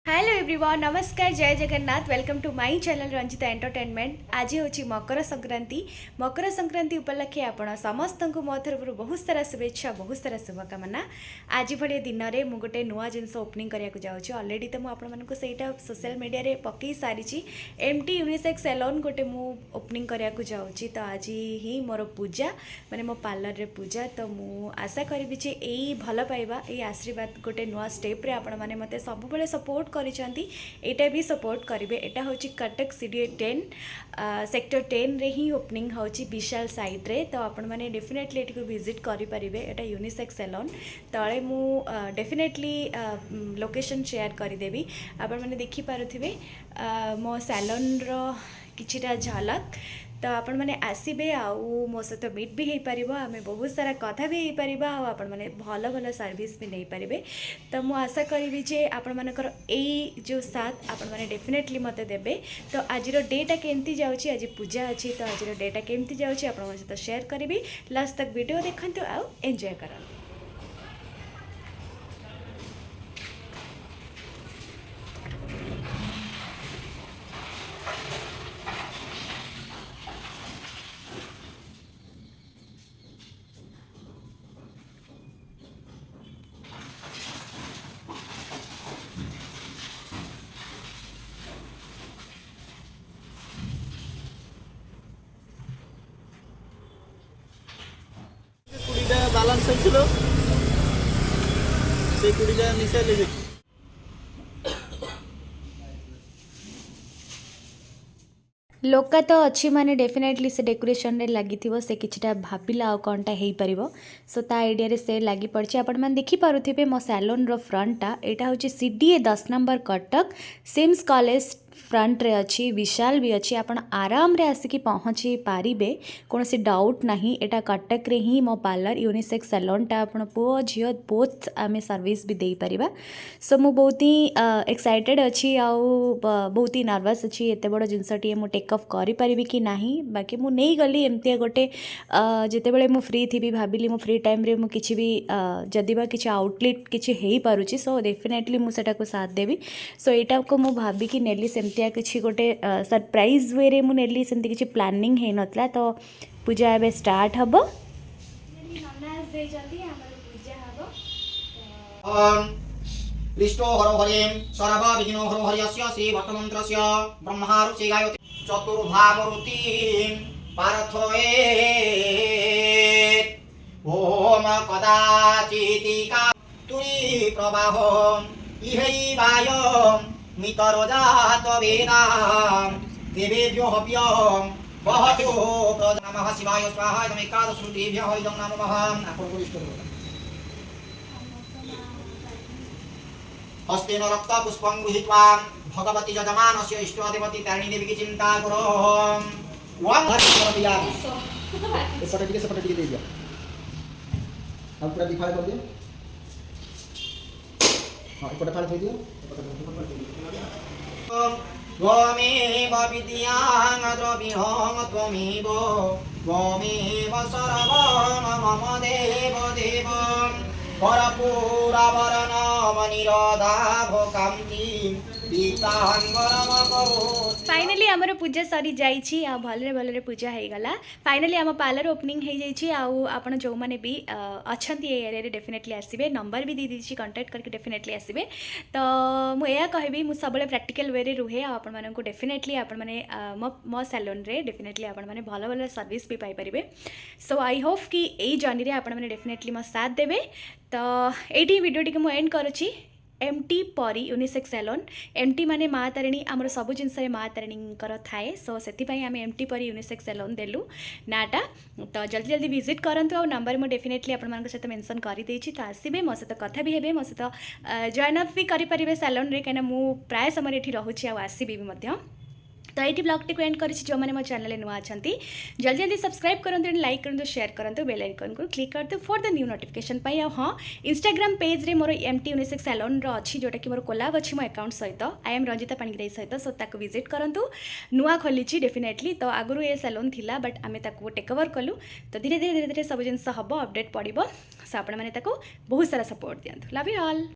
Hello everyone नमस्कार जय Jagannath welcome to my channel Ranjita entertainment आज हूँ मकर संक्रांति उपलक्षे आपण समस्त को मो तरफ बहुत सारा शुभेच्छा बहुत सारा शुभकामना आज भाई दिन में मुझे गोटे नुआ जिनस ओपनिंग करने जाऊँगी अलरेडी तो मुझे सोशल मीडिया रे पकई सारी एमटी यूनिसेक्स सैलून गोटे मु ओपनिंग करने जाऊँगी तो आज ही मोर पूजा माने मो पार्लर रे पूजा तो मु आशा करी यही भल पाइबा यही आशीर्वाद गोटे नुआ स्टेप रे आपण मैंने मत सब सपोर्ट एटा भी सपोर्ट करेंगे। एटा हूँ कटक सीडी 10 सेक्टर 10 रे ही ओपनिंग हूँ विशाल साइड रे तो आपण मैंने डेफिनेटली ये विजिट करेंगे। एटा यूनिसेक्स सैलून तले मु डेफिनेटली लोकेशन शेयर करदेवी आपण मैंने देखिपे मो सैलून रो किछिटा झलक तो आपण मैंने आसबे आउ मो सहित मीट भी हो पार आम बहुत सारा कथा भी हो पार आपण मैंने भल भल सर्विस भी नहीं पारे तो मु आशा करी जे आपण मानकर यही जो साथ आपण मैंने डेफिनेटली मत देबे। तो आज डेटा केमती जाउची आज पूजा अच्छी तो आज डेटा केमती जाउची आपण मन सहित शेयर करी लास्ट तक वीडियो देखंतु आउ एंजॉय करंतु। बैलेंस হয়েছিল সেই 20 টাকা নিচে লেগে लोका तो अच्छी माने डेफिनेटली से डेकोरेशन रे लगी थी से किछटा भाबिला आ कोनटा हेई परिबो सो ता आइडिया रे से लगी पड़छि आपण मन देखि पारुथिबे मो सैलून रो फ्रंटटा एटा होछि CDA 10 number Cuttack SIMS college front रे अच्छी विशाल भी अच्छी आपण आराम रे आसिकी पहुँची पारिबे कौन सी डाउट नहीं। एटा कटक रे ही मो पार्लर यूनिसेक्स सैलूनटा आपण पुओ झियो बोथ आमे सर्विस भी देई परिबा सो मु बहुत ही एक्साइटेड अच्छी आउ बहुत ही नर्वस अच्छी एते बड़ जिनसटी मु टेक ऑफ करि परिबी कि नाही बाकी मु नहीं गली एमती गोटे जेते बेले मु फ्री थी भाबिली मु फ्री टाइम रे मु किछि भी जदि बा किछि आउटलेट किछि हेई पारुची सो डेफिनेटली मु सेटा को साथ देबी सो एटा को मु भाबी कि नेली सेमतिया किछि गोटे सरप्राइज वे रे मु नेली सेमति किछि प्लानिंग हे नतला तो पूजा एबे स्टार्ट हबो ननास दे जल्दी हमर पूजा हबो लिष्टो हरो हरिम सरवा विघ्नो हरो हरियस्य श्री भट्टमन्त्रस्य ब्रह्मारुषि गायते चतुर्भावरुति पार्थये ओम कदाचितिका तुरी प्रवाहो इहै वायम मितरोजात वेदां देवेभ्यो हव्यं वहतो नमः शिवाय स्वाहा इदं एकादशश्रुतिभ्यः इदं नमः हस्तेन रक्तपुष्पं गृहीत्वा भगवती यजमानस्य इष्टदेवती तारिणी देवी की चिंता करो ओम हरियामी ये पटक के दे दिया अब पूरा दिखा कर दिया हां एक पटक फाड़ दिया गोमेव विद्यां द्रविणं त्वमेव गोमेव सर्वं मम देव देवं फाइनली आमर पूजा सरी जाइछि आ भलरे भलरे पूजा हो गला। फाइनली आम पार्लर ओपनिंग हो जाइछि आपण जो माने भी अछंती ए एरिया रे डेफिनेटली आसीबे नंबर भी दे दीछि कांटेक्ट करके डेफिनेटली आसीबे तो मु एया कहबी मु सबले प्रैक्टिकल वे रे रुहे आपण माने को डेफिनेटली आपण माने मो सैलून रे डेफिनेटली आपण माने भलो भलो सर्विस भी पाई परिबे सो आई होप कि एई जर्नी रे आपण माने डेफिनेटली मो साथ देबे तो ये वीडियो टी मुझे एंड करुच्ची एमटी परी यूनिसेक्स सैलून एमटी माने माँ तारिणी आमर सब जिनस माँ तारिणी थाए सो से आम एमटी परी यूनिसेक्स सैलून देलु नाटा तो जल्दी जल्दी विजिट करूँ आ नंबर मुझे डेफिनेटली आपण सहित मेंशन कर देछि तो आसबे मो सहित कथा भी हेबे मो सहित जॉइन अप भी करेंगे सैलून रे कहीं मु प्राय समय ये रोचे आसबी भी तो ये ब्लॉग टी एंड कर जो मैंने मो चैनल नुआ अच्छा जल्दी जल्दी सब्सक्राइब करूँ लाइक करूँ शेयर करूँ बेल आइकन को क्लिक करते फॉर द न्यू नोटिफिकेशन पाई हाँ इंस्टाग्राम पेज रे मोर एमटी यूनिसेक्स सैलून अच्छी जोटा कि मोर कोलाब अच्छी मो अकाउंट सहित आई एम रंजिता पाणिग्राही सहित सो ताको विजिट करूँ नुआ खोली डेफिनेटली तो आगु ये सैलून थिला बट आम टेक ओवर कलु तो धीरे धीरे सब जिन हम अपडेट पड़ो सो आपने बहुत सारा सपोर्ट दिखाँ लव यू ऑल।